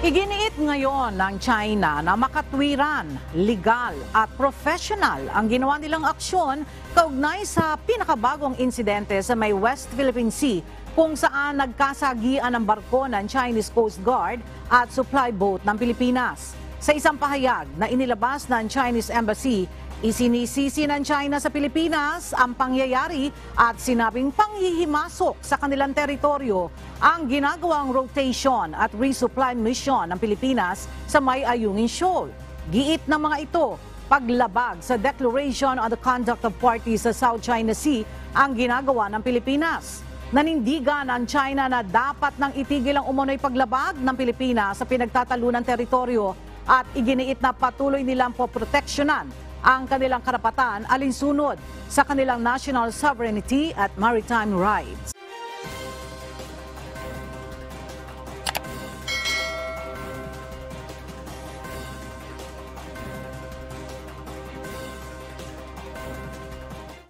Iginiit ngayon ng China na makatwiran, legal at professional ang ginawa nilang aksyon kaugnay sa pinakabagong insidente sa may West Philippine Sea kung saan nagkasagian ang barko ng Chinese Coast Guard at supply boat ng Pilipinas. Sa isang pahayag na inilabas ng Chinese Embassy, isinisisi ng China sa Pilipinas ang pangyayari at sinabing panghihimasok sa kanilang teritoryo ang ginagawang rotation at resupply mission ng Pilipinas sa May Ayungin Shoal. Giit ng mga ito, paglabag sa Declaration on the Conduct of Parties sa South China Sea ang ginagawa ng Pilipinas. Nanindigan ang China na dapat nang itigil ang umunoy paglabag ng Pilipinas sa pinagtatalunang teritoryo at iginiit na patuloy nilang poproteksyonan ang kanilang karapatan alinsunod sa kanilang national sovereignty at maritime rights.